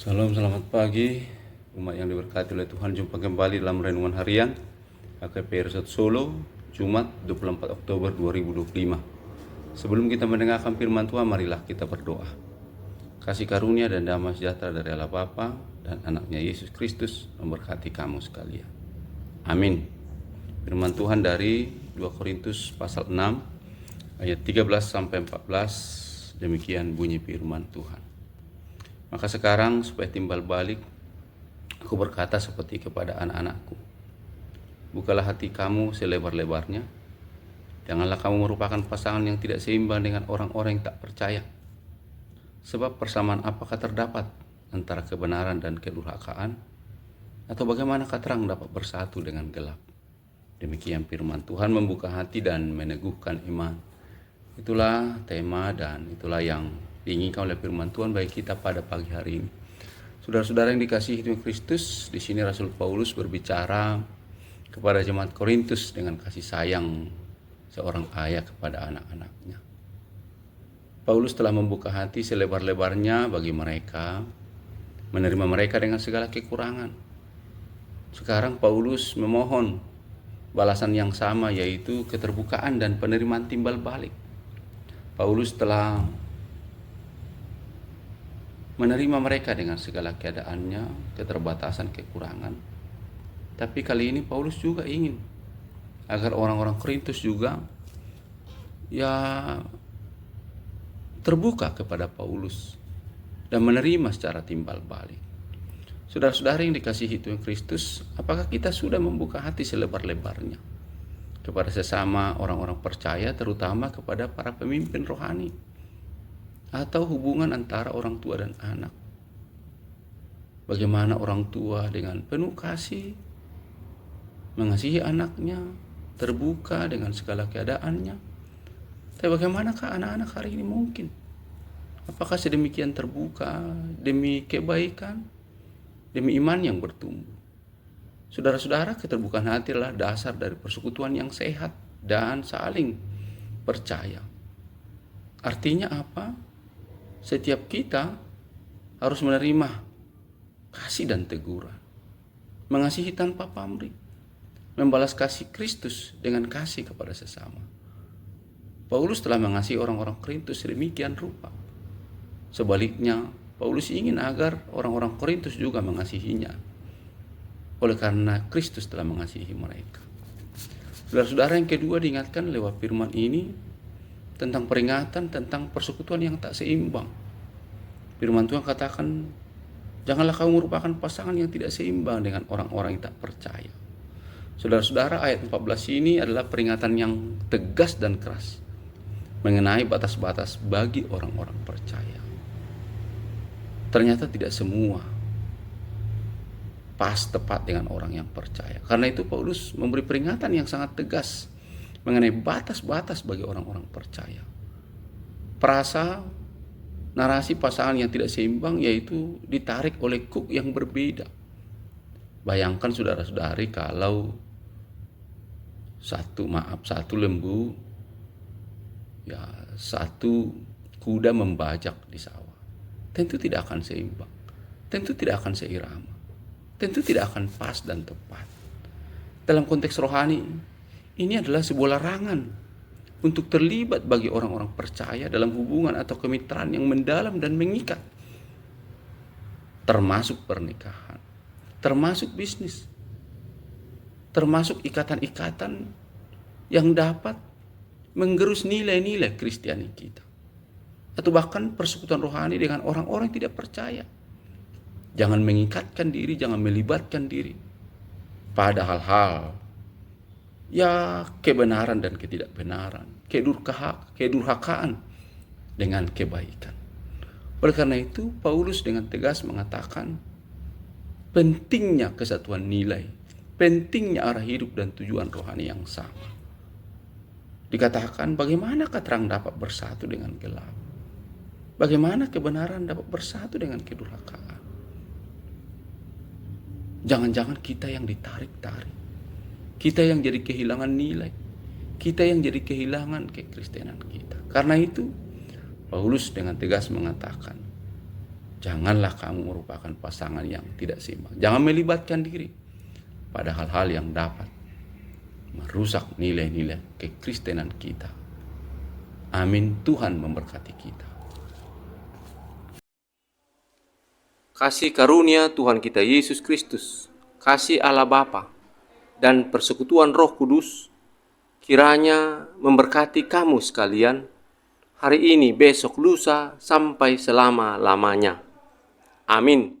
Salam, selamat pagi umat yang diberkati oleh Tuhan. Jumpa kembali dalam renungan harian HKP Resort Solo, Jumat 24 Oktober 2025. Sebelum kita mendengarkan firman Tuhan, marilah kita berdoa. Kasih karunia dan damai sejahtera dari Allah Bapa dan anaknya Yesus Kristus memberkati kamu sekalian. Amin. Firman Tuhan dari 2 Korintus pasal 6 ayat 13-14. Demikian bunyi firman Tuhan. Maka sekarang supaya timbal balik, aku berkata seperti kepada anak-anakku, bukalah hati kamu selebar-lebarnya. Janganlah kamu merupakan pasangan yang tidak seimbang dengan orang-orang yang tak percaya. Sebab persamaan apakah terdapat antara kebenaran dan kedurhakaan? Atau bagaimanakah terang dapat bersatu dengan gelap? Demikian firman Tuhan membuka hati dan meneguhkan iman. Itulah tema dan itulah yang diinginkan oleh firman Tuhan bagi kita pada pagi hari ini. Saudara-saudara yang dikasihi Tuhan Kristus, di sini Rasul Paulus berbicara kepada jemaat Korintus dengan kasih sayang seorang ayah kepada anak-anaknya. Paulus telah membuka hati selebar-lebarnya bagi mereka, menerima mereka dengan segala kekurangan. Sekarang Paulus memohon balasan yang sama, yaitu keterbukaan dan penerimaan timbal balik. Paulus telah menerima mereka dengan segala keadaannya, keterbatasan, kekurangan. Tapi kali ini Paulus juga ingin agar orang-orang Korintus juga terbuka kepada Paulus dan menerima secara timbal balik. Saudara-saudara yang dikasihi Tuhan Kristus, apakah kita sudah membuka hati selebar-lebarnya kepada sesama orang-orang percaya, terutama kepada para pemimpin rohani, atau hubungan antara orang tua dan anak? Bagaimana orang tua dengan penuh kasih mengasihi anaknya, terbuka dengan segala keadaannya. Tapi bagaimanakah anak-anak hari ini mungkin? Apakah sedemikian terbuka demi kebaikan, demi iman yang bertumbuh? Saudara-saudara, keterbukaan hati adalah dasar dari persekutuan yang sehat dan saling percaya. Artinya apa? Setiap kita harus menerima kasih dan teguran, mengasihi tanpa pamrih, membalas kasih Kristus dengan kasih kepada sesama. Paulus telah mengasihi orang-orang Korintus sedemikian rupa. Sebaliknya, Paulus ingin agar orang-orang Korintus juga mengasihinya, oleh karena Kristus telah mengasihi mereka. Saudara-saudara, yang kedua diingatkan lewat firman ini tentang peringatan tentang persekutuan yang tak seimbang. Firman Tuhan katakan, janganlah kamu merupakan pasangan yang tidak seimbang dengan orang-orang yang tak percaya. Saudara-saudara, ayat 14 ini adalah peringatan yang tegas dan keras mengenai batas-batas bagi orang-orang percaya. Ternyata tidak semua pas tepat dengan orang yang percaya. Karena itu Paulus memberi peringatan yang sangat tegas mengenai batas-batas bagi orang-orang percaya. Narasi pasangan yang tidak seimbang yaitu ditarik oleh kuk yang berbeda. Bayangkan saudara-saudari kalau satu lembu, satu kuda membajak di sawah. Tentu tidak akan seimbang, tentu tidak akan seirama, tentu tidak akan pas dan tepat. Dalam konteks rohani, ini adalah sebuah larangan untuk terlibat bagi orang-orang percaya dalam hubungan atau kemitraan yang mendalam dan mengikat, termasuk pernikahan, termasuk bisnis, termasuk ikatan-ikatan yang dapat menggerus nilai-nilai Kristiani kita, atau bahkan persekutuan rohani dengan orang-orang yang tidak percaya. Jangan mengikatkan diri, jangan melibatkan diri pada hal-hal kebenaran dan ketidakbenaran, kedurhakaan dengan kebaikan. Oleh karena itu, Paulus dengan tegas mengatakan pentingnya kesatuan nilai, pentingnya arah hidup dan tujuan rohani yang sama. Dikatakan, bagaimanakah terang dapat bersatu dengan gelap? Bagaimana kebenaran dapat bersatu dengan kedurhakaan? Jangan-jangan kita yang ditarik-tarik, kita yang jadi kehilangan nilai, kita yang jadi kehilangan kekristenan kita. Karena itu, Paulus dengan tegas mengatakan, Janganlah kamu merupakan pasangan yang tidak seimbang. Jangan melibatkan diri pada hal-hal yang dapat merusak nilai-nilai kekristenan kita. Amin. Tuhan memberkati kita. Kasih karunia Tuhan kita Yesus Kristus, kasih Allah Bapa, dan persekutuan Roh Kudus kiranya memberkati kamu sekalian hari ini, besok, lusa, sampai selama-lamanya. Amin.